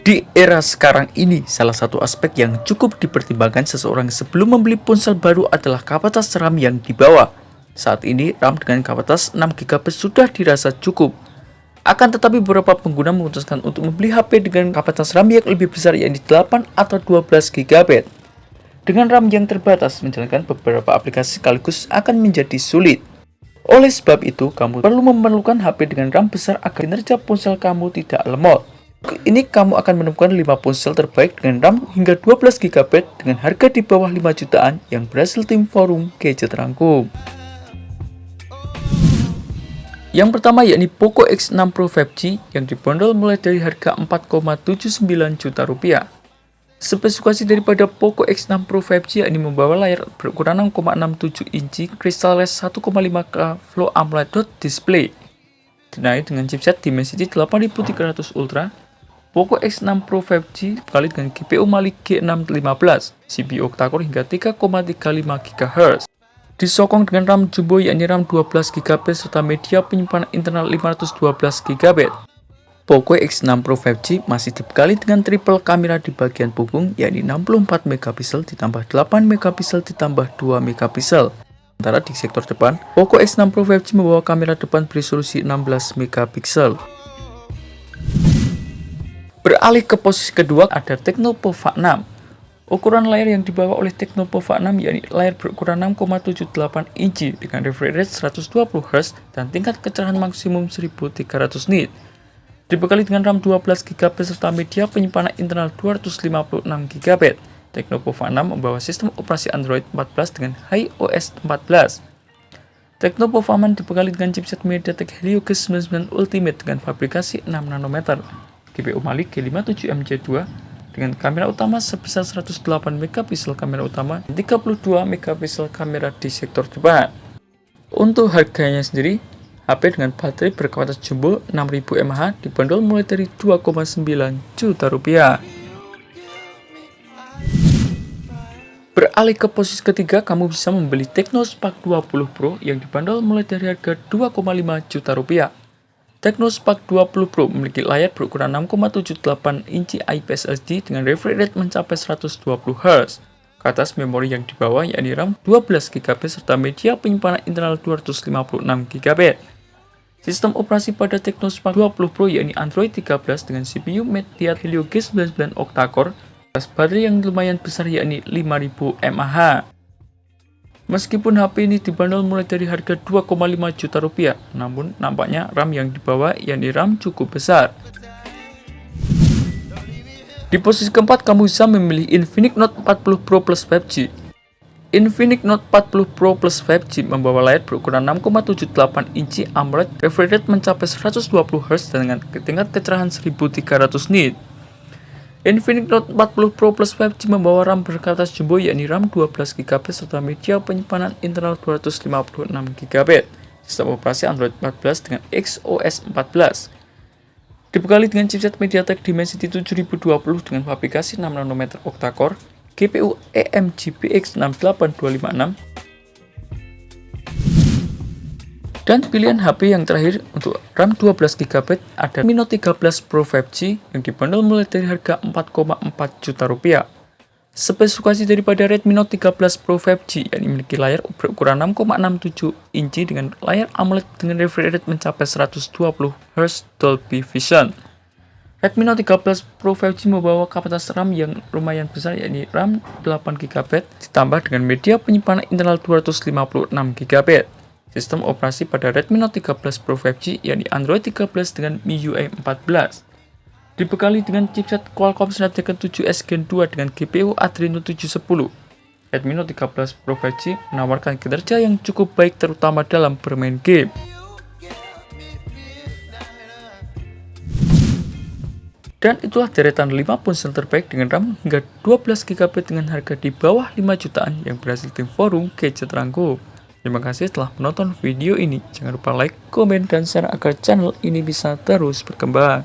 Di era sekarang ini, salah satu aspek yang cukup dipertimbangkan seseorang sebelum membeli ponsel baru adalah kapasitas RAM yang dibawa. Saat ini, RAM dengan kapasitas 6GB sudah dirasa cukup. Akan tetapi beberapa pengguna memutuskan untuk membeli HP dengan kapasitas RAM yang lebih besar, yaitu 8 atau 12GB. Dengan RAM yang terbatas, menjalankan beberapa aplikasi sekaligus akan menjadi sulit. Oleh sebab itu, kamu perlu memerlukan HP dengan RAM besar agar kinerja ponsel kamu tidak lemot. Ini kamu akan menemukan 5 ponsel terbaik dengan RAM hingga 12GB dengan harga di bawah 5 jutaan yang berhasil tim forum gadget rangkum. Yang pertama yakni Poco X6 Pro 5G yang dibanderol mulai dari harga 4,79 juta rupiah. Spesifikasi daripada Poco X6 Pro 5G yakni membawa layar berukuran 6,67 inci crystalline 1,5K Flow AMOLED display. Dinilai dengan chipset Dimensity 8300 Ultra. Poco X6 Pro 5G dibekali dengan GPU Mali G615, CPU octa-core hingga 3,35 GHz. Disokong dengan RAM jumbo yakni RAM 12GB serta media penyimpanan internal 512GB. Poco X6 Pro 5G masih dibekali dengan triple kamera di bagian punggung yakni 64MP ditambah 8MP ditambah 2MP. Sementara di sektor depan, Poco X6 Pro 5G membawa kamera depan beresolusi 16MP. Beralih ke posisi kedua ada Tecnopova 6. Ukuran layar yang dibawa oleh Tecnopova 6 yakni layar berukuran 6,78 inci dengan refresh rate 120Hz dan tingkat kecerahan maksimum 1300 nit. Dibekali dengan RAM 12GB serta media penyimpanan internal 256GB. Tecnopova 6 membawa sistem operasi Android 14 dengan iOS 14. Tecnopova 6 dibekali dengan chipset MediaTek Helio G99 Ultimate dengan fabrikasi 6 nanometer. GPU Mali G57MJ2 dengan kamera utama sebesar 108MP kamera utama dan 32MP kamera di sektor depan. Untuk harganya sendiri, HP dengan baterai berkapasitas jumbo 6000 mAh dibanderol mulai dari 2,9 juta rupiah. Beralih ke posisi ketiga, kamu bisa membeli Tecno Spark 20 Pro yang dibanderol mulai dari harga 2,5 juta rupiah. Tecno Spark 20 Pro memiliki layar berukuran 6,78 inci IPS LCD dengan refresh rate mencapai 120Hz. Ke atas memori yang dibawa yakni RAM 12GB serta media penyimpanan internal 256GB. Sistem operasi pada Tecno Spark 20 Pro yakni Android 13 dengan CPU MediaTek Helio G99 octa-core, baterai yang lumayan besar yakni 5000 mAh. Meskipun HP ini dibanderol mulai dari harga 2,5 juta rupiah, namun nampaknya RAM yang dibawa yakni RAM cukup besar. Di posisi keempat, kamu bisa memilih Infinix Note 40 Pro Plus 5G. Infinix Note 40 Pro Plus 5G membawa layar berukuran 6,78 inci AMOLED, refresh rate mencapai 120Hz dengan tingkat kecerahan 1300 nit. Infinix Note 40 Pro Plus 5G membawa RAM berkapasitas jumbo yakni RAM 12GB serta media penyimpanan internal 256GB. Sistem operasi Android 14 dengan XOS 14. Dibekali dengan chipset MediaTek Dimensity 7020 dengan fabrikasi 6 nanometer octa-core, GPU AMD BX 68256. Dan pilihan HP yang terakhir untuk RAM 12GB ada Redmi Note 13 Pro 5G yang dibanderol mulai dari harga 4,4 juta rupiah. Spesifikasi daripada Redmi Note 13 Pro 5G yang memiliki layar berukuran 6,67 inci dengan layar AMOLED dengan refresh rate mencapai 120Hz Dolby Vision. Redmi Note 13 Pro 5G membawa kapasitas RAM yang lumayan besar yakni RAM 8GB ditambah dengan media penyimpanan internal 256GB. Sistem operasi pada Redmi Note 13 Pro 5G yakni Android 13 dengan MIUI 14. Dibekali dengan chipset Qualcomm Snapdragon 7S Gen 2 dengan GPU Adreno 710. Redmi Note 13 Pro 5G menawarkan kinerja yang cukup baik terutama dalam bermain game. Dan itulah deretan 5 ponsel terbaik dengan RAM hingga 12GB dengan harga di bawah 5 jutaan yang berhasil tim forum gadget rangkum. Terima kasih telah menonton video ini. Jangan lupa like, komen, dan share agar channel ini bisa terus berkembang.